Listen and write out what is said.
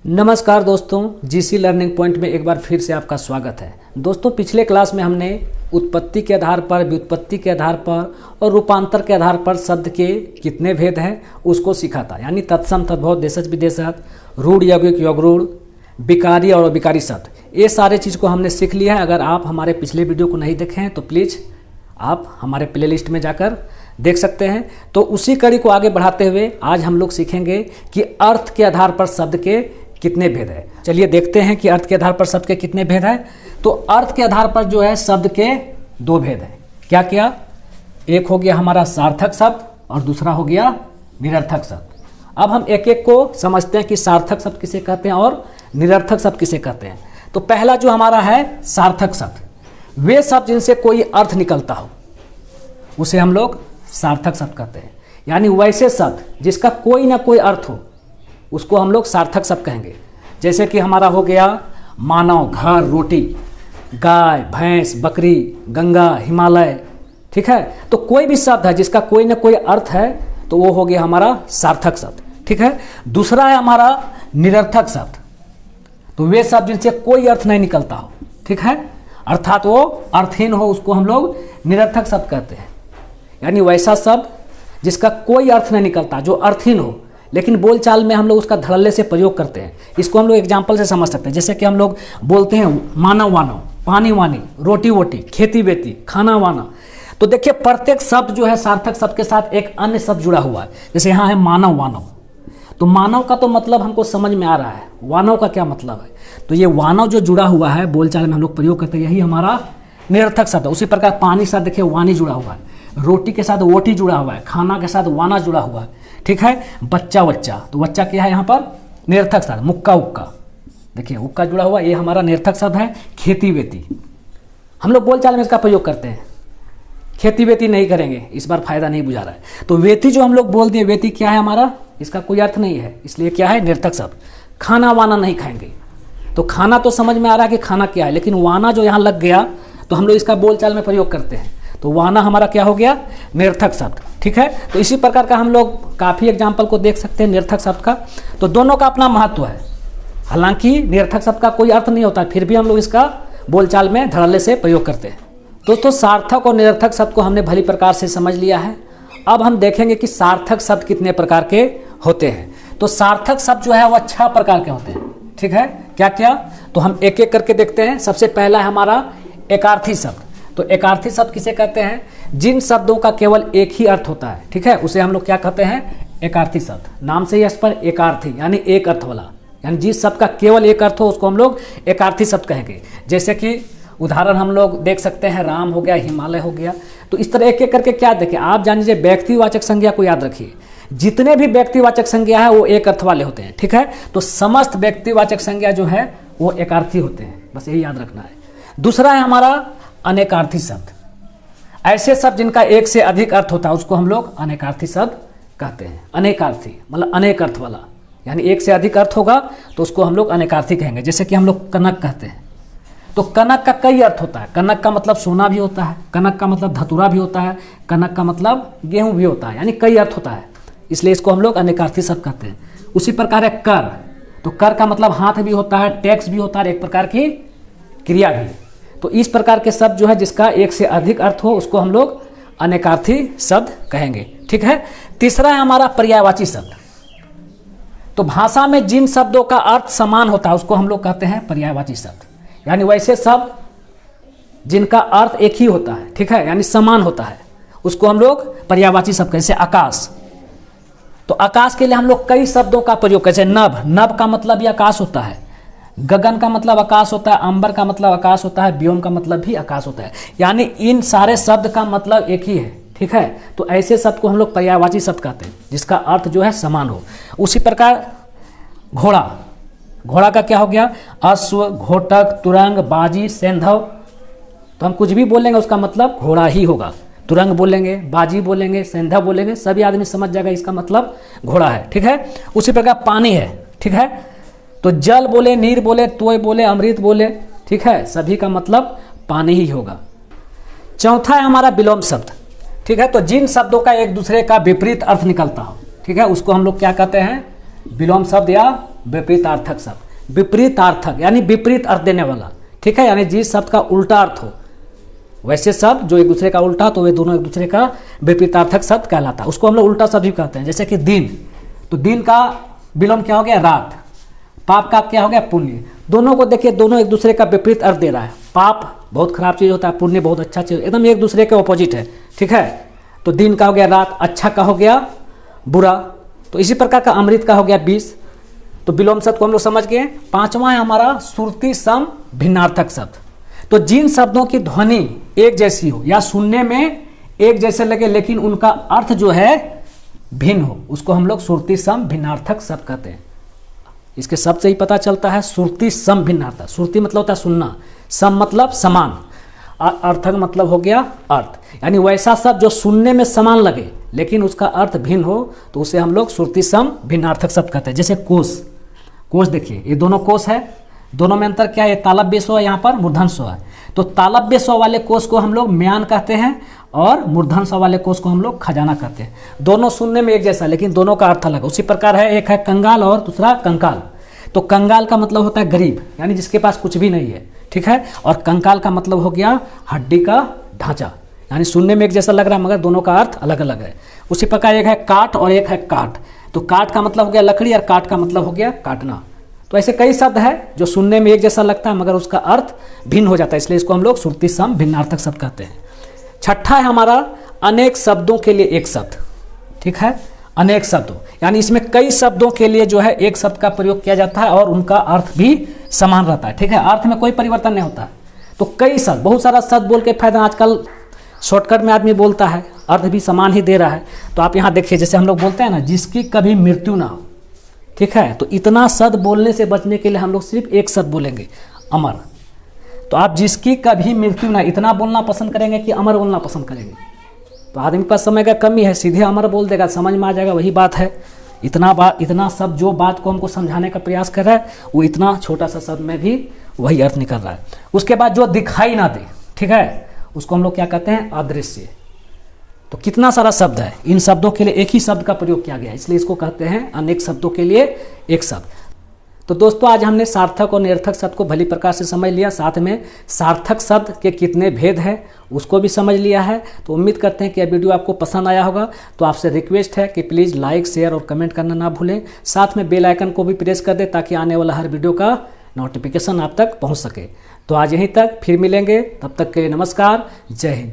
नमस्कार दोस्तों, GC learning point में एक बार फिर से आपका स्वागत है। दोस्तों, पिछले क्लास में हमने उत्पत्ति के आधार पर, व्युत्पत्ति के आधार पर और रूपांतर के आधार पर शब्द के कितने भेद हैं उसको सीखा था। यानी तत्सम, तद्भव, देशज विदेशज, रूढ़, यौगिक, यौगरूढ़, विकारी और अविकारी शब्द, ये सारे चीज़ को हमने सीख लिया है। अगर आप हमारे पिछले वीडियो को नहीं देखे हैं तो प्लीज़ आप हमारे प्ले लिस्ट में जाकर देख सकते हैं। तो उसी कड़ी को आगे बढ़ाते हुए आज हम लोग सीखेंगे कि अर्थ के आधार पर शब्द के कितने भेद है। चलिए देखते हैं कि अर्थ के आधार पर शब्द के कितने भेद है। तो अर्थ के आधार पर जो है शब्द के दो भेद है। क्या क्या? एक हो गया हमारा सार्थक शब्द और दूसरा हो गया निरर्थक शब्द। अब हम एक एक को समझते हैं कि सार्थक शब्द किसे कहते हैं और निरर्थक शब्द किसे कहते हैं। तो पहला जो हमारा है सार्थक शब्द, वे शब्द जिनसे कोई अर्थ निकलता हो उसे हम लोग सार्थक शब्द कहते हैं। यानी वैसे शब्द जिसका कोई ना कोई अर्थ हो उसको हम लोग सार्थक शब्द कहेंगे। जैसे कि हमारा हो गया मानव, घर, रोटी, गाय, भैंस, बकरी, गंगा, हिमालय। ठीक है, तो कोई भी शब्द है जिसका कोई ना कोई अर्थ है तो वो हो गया हमारा सार्थक शब्द। ठीक है, दूसरा है हमारा निरर्थक शब्द। तो वे शब्द जिनसे कोई अर्थ नहीं निकलता हो, ठीक है, अर्थात वो अर्थहीन हो, उसको हम लोग निरर्थक शब्द कहते हैं। यानी वैसा शब्द जिसका कोई अर्थ नहीं निकलता, जो अर्थहीन हो, लेकिन बोलचाल में हम लोग उसका धड़ल्ले से प्रयोग करते हैं। इसको हम लोग एग्जाम्पल से समझ सकते हैं। जैसे कि हम लोग बोलते हैं मानव वानव, पानी वानी, रोटी वोटी, खेती बेती, खाना वाना। तो देखिए प्रत्येक शब्द जो है सार्थक शब्द के साथ एक अन्य शब्द जुड़ा हुआ है। जैसे यहाँ है मानव वानव, तो मानव का तो मतलब हमको समझ में आ रहा है, वानव का क्या मतलब है। तो ये वानव जो जुड़ा हुआ है बोलचाल में हम लोग प्रयोग करते हैं, यही हमारा निरर्थक शब्द है। उसी प्रकार पानी के साथ देखिए वानी जुड़ा हुआ है, रोटी के साथ वोटी जुड़ा हुआ है, खाना के साथ वाना जुड़ा हुआ है। ठीक है, बच्चा बच्चा, तो बच्चा क्या है यहाँ पर निरर्थक शब्द। मुक्का उक्का, देखिए उक्का जुड़ा हुआ, ये हमारा निरर्थक शब्द है। खेती बेती, हम लोग बोलचाल में इसका प्रयोग करते हैं। खेती बेती नहीं करेंगे, इस बार फायदा नहीं बुझा रहा है। तो वेती जो हम लोग बोलते हैं, वेती क्या है हमारा, इसका कोई अर्थ नहीं है, इसलिए क्या है निरर्थक शब्द। खाना वाना नहीं खाएंगे, तो खाना तो समझ में आ रहा है कि खाना क्या है, लेकिन वाना जो यहाँ लग गया तो हम लोग इसका बोलचाल में प्रयोग करते हैं। तो वाना हमारा क्या हो गया, निरर्थक शब्द। ठीक है, तो इसी प्रकार का हम लोग काफ़ी एग्जाम्पल को देख सकते हैं निरर्थक शब्द का। तो दोनों का अपना महत्व है। हालांकि निरर्थक शब्द का कोई अर्थ नहीं होता, फिर भी हम लोग इसका बोलचाल में धड़ल्ले से प्रयोग करते हैं। दोस्तों, सार्थक और निरर्थक शब्द को हमने भली प्रकार से समझ लिया है। अब हम देखेंगे कि सार्थक शब्द कितने प्रकार के होते हैं। तो सार्थक शब्द जो है वह 6 प्रकार के होते हैं। ठीक है, क्या क्या? तो हम एक एक करके देखते हैं। सबसे पहला है हमारा एकार्थी शब्द। तो एकार्थी शब्द किसे कहते हैं? जिन शब्दों का केवल एक ही अर्थ होता है, ठीक है, उसे हम लोग क्या कहते हैं, एकार्थी शब्द। नाम से ही इस पर एकार्थी यानी एक अर्थ वाला, यानी जिस शब्द का केवल एक अर्थ हो उसको हम लोग एकार्थी शब्द कहेंगे। जैसे कि उदाहरण हम लोग देख सकते हैं, राम हो गया, हिमालय हो गया। तो इस तरह एक एक करके क्या देखें, आप जान लीजिए व्यक्तिवाचक संज्ञा को याद रखिए। जितने भी व्यक्तिवाचक संज्ञा है वो एक अर्थ वाले होते हैं। ठीक है, तो समस्त व्यक्तिवाचक संज्ञा जो है वो एकार्थी होते हैं, बस यही याद रखना है। दूसरा है हमारा अनेकार्थी शब्द। ऐसे शब्द जिनका एक से अधिक अर्थ होता है उसको हम लोग अनेकार्थी शब्द कहते हैं। अनेकार्थी मतलब अनेक अर्थ वाला, यानी एक से अधिक अर्थ होगा तो उसको हम लोग अनेकार्थी कहेंगे। जैसे कि हम लोग कनक कहते हैं, तो कनक का कई अर्थ होता है। कनक का मतलब सोना भी होता है, कनक का मतलब धतूरा भी होता है, कनक का मतलब गेहूं भी होता है, यानी कई अर्थ होता है, इसलिए इसको हम लोग अनेकार्थी शब्द कहते हैं। उसी प्रकार है कर। तो कर का मतलब हाथ भी होता है, टैक्स भी होता है, एक प्रकार की क्रिया भी। तो इस प्रकार के शब्द जो है जिसका एक से अधिक अर्थ हो उसको हम लोग अनेकार्थी शब्द कहेंगे। ठीक है, तीसरा है हमारा पर्यायवाची शब्द। तो भाषा में जिन शब्दों का अर्थ समान होता है उसको हम लोग कहते हैं पर्यायवाची शब्द। यानी वैसे शब्द जिनका अर्थ एक ही होता है, ठीक है, यानी समान होता है, उसको हम लोग पर्यायवाची शब्द कहते हैं। जैसे आकाश, तो आकाश के लिए हम लोग कई शब्दों का प्रयोग करते हैं। नभ, नभ का मतलब भी आकाश होता है। गगन का मतलब आकाश होता है, अंबर का मतलब आकाश होता है, व्योम का मतलब भी आकाश होता है। यानी इन सारे शब्द का मतलब एक ही है। ठीक है, तो ऐसे शब्द को हम लोग पर्यायवाची शब्द कहते हैं जिसका अर्थ जो है समान हो। उसी प्रकार घोड़ा, घोड़ा का क्या हो गया, अश्व, घोटक, तुरंग, बाजी, सेंधव। तो हम कुछ भी बोलेंगे उसका मतलब घोड़ा ही होगा। तुरंग बोलेंगे, बाजी बोलेंगे, सेंधव बोलेंगे, सभी आदमी समझ जाएगा इसका मतलब घोड़ा है। ठीक है, उसी प्रकार पानी है। ठीक है, तो जल बोले, नीर बोले, तोय बोले, अमृत बोले, ठीक है, सभी का मतलब पानी ही होगा। चौथा है हमारा विलोम शब्द। ठीक है, तो जिन शब्दों का एक दूसरे का विपरीत अर्थ निकलता हो, ठीक है, उसको हम लोग क्या कहते हैं, विलोम शब्द या विपरीतार्थक शब्द। विपरीतार्थक यानी विपरीत अर्थ देने वाला, ठीक है, यानी जिस शब्द का उल्टा अर्थ हो, वैसे शब्द जो एक दूसरे का उल्टा तो वे दोनों एक दूसरे का विपरीतार्थक शब्द कहलाता है। उसको हम लोग उल्टा शब्द भी कहते हैं। जैसे कि दिन, तो दिन का विलोम क्या हो गया? रात। पाप का क्या हो गया? पुण्य। दोनों को देखिए, दोनों एक दूसरे का विपरीत अर्थ दे रहा है। पाप बहुत खराब चीज़ होता है, पुण्य बहुत अच्छा चीज़, एकदम एक दूसरे के ऑपोजिट है, ठीक है। तो दिन का हो गया रात, अच्छा का हो गया बुरा। तो इसी प्रकार का अमृत का हो गया विष। तो विलोम शब्द को हम लोग समझ गए। पांचवा है हमारा श्रुति सम भिन्नार्थक शब्द। तो जिन शब्दों की ध्वनि एक जैसी हो या सुनने में एक जैसे लगे लेकिन उनका अर्थ जो है भिन्न हो, उसको हम लोग श्रुति सम भिन्नार्थक शब्द कहते हैं। इसके शब्द से ही पता चलता है श्रुति सम भिन्नार्थक। श्रुति मतलब होता है सुनना, सम मतलब समान, अर्थक मतलब हो गया अर्थ, यानी वैसा शब्द जो सुनने में समान लगे लेकिन उसका अर्थ भिन्न हो तो उसे हम लोग श्रुति सम भिन्नार्थक शब्द कहते हैं। जैसे कोश, कोश देखिए ये दोनों कोश है, दोनों में अंतर क्या है? तालव्य स्व है, यहाँ पर मूर्धन स्व है। तो तालव्य स्व वाले कोश को हम लोग म्यान कहते हैं और मूर्धन स्व वाले कोश को हम लोग खजाना कहते हैं। दोनों सुनने में एक जैसा लेकिन दोनों का अर्थ अलग। उसी प्रकार है, एक है कंगाल और दूसरा कंकाल। तो कंगाल का मतलब होता है गरीब, यानी जिसके पास कुछ भी नहीं है, ठीक है। और कंकाल का मतलब हो गया हड्डी का ढांचा, यानी सुनने में एक जैसा लग रहा है मगर दोनों का अर्थ अलग अलग है। उसी प्रकार एक है काट और एक है काट। तो काट का मतलब हो गया लकड़ी और काट का मतलब हो गया काटना। तो ऐसे कई शब्द है जो सुनने में एक जैसा लगता है मगर उसका अर्थ भिन्न हो जाता है, इसलिए इसको हम लोग श्रुति सम भिन्नार्थक शब्द कहते हैं। छठा है हमारा अनेक शब्दों के लिए एक शब्द, ठीक है। अनेक शब्दों यानी इसमें कई शब्दों के लिए जो है एक शब्द का प्रयोग किया जाता है और उनका अर्थ भी समान रहता है, ठीक है। अर्थ में कोई परिवर्तन नहीं होता। तो कई शब्द, बहुत सारा शब्द बोल के फायदा, आजकल शॉर्टकट में आदमी बोलता है, अर्थ भी समान ही दे रहा है। तो आप यहाँ देखिए, जैसे हम लोग बोलते हैं ना, जिसकी कभी मृत्यु ना हो, ठीक है। तो इतना शब्द बोलने से बचने के लिए हम लोग सिर्फ एक शब्द बोलेंगे, अमर। तो आप जिसकी कभी मृत्यु ना, इतना बोलना पसंद करेंगे कि अमर बोलना पसंद करेंगे? तो आदमी के पास समय का कमी है, सीधे अमर बोल देगा, समझ में आ जाएगा, वही बात है। इतना शब्द जो बात को हमको समझाने का प्रयास कर रहा है वो इतना छोटा सा शब्द में भी वही अर्थ निकल रहा है। उसके बाद जो दिखाई ना दे, ठीक है, उसको हम लोग क्या कहते हैं? अदृश्य। तो कितना सारा शब्द है, इन शब्दों के लिए एक ही शब्द का प्रयोग किया गया है, इसलिए इसको कहते हैं अनेक शब्दों के लिए एक शब्द। तो दोस्तों आज हमने सार्थक और निरर्थक शब्द को भली प्रकार से समझ लिया, साथ में सार्थक शब्द के कितने भेद हैं उसको भी समझ लिया है। तो उम्मीद करते हैं कि यह वीडियो आपको पसंद आया होगा। तो आपसे रिक्वेस्ट है कि प्लीज़ लाइक, शेयर और कमेंट करना ना भूलें। साथ में बेल आइकन को भी प्रेस कर दें ताकि आने वाला हर वीडियो का नोटिफिकेशन आप तक पहुँच सके। तो आज यहीं तक, फिर मिलेंगे, तब तक के लिए नमस्कार, जय हिंद।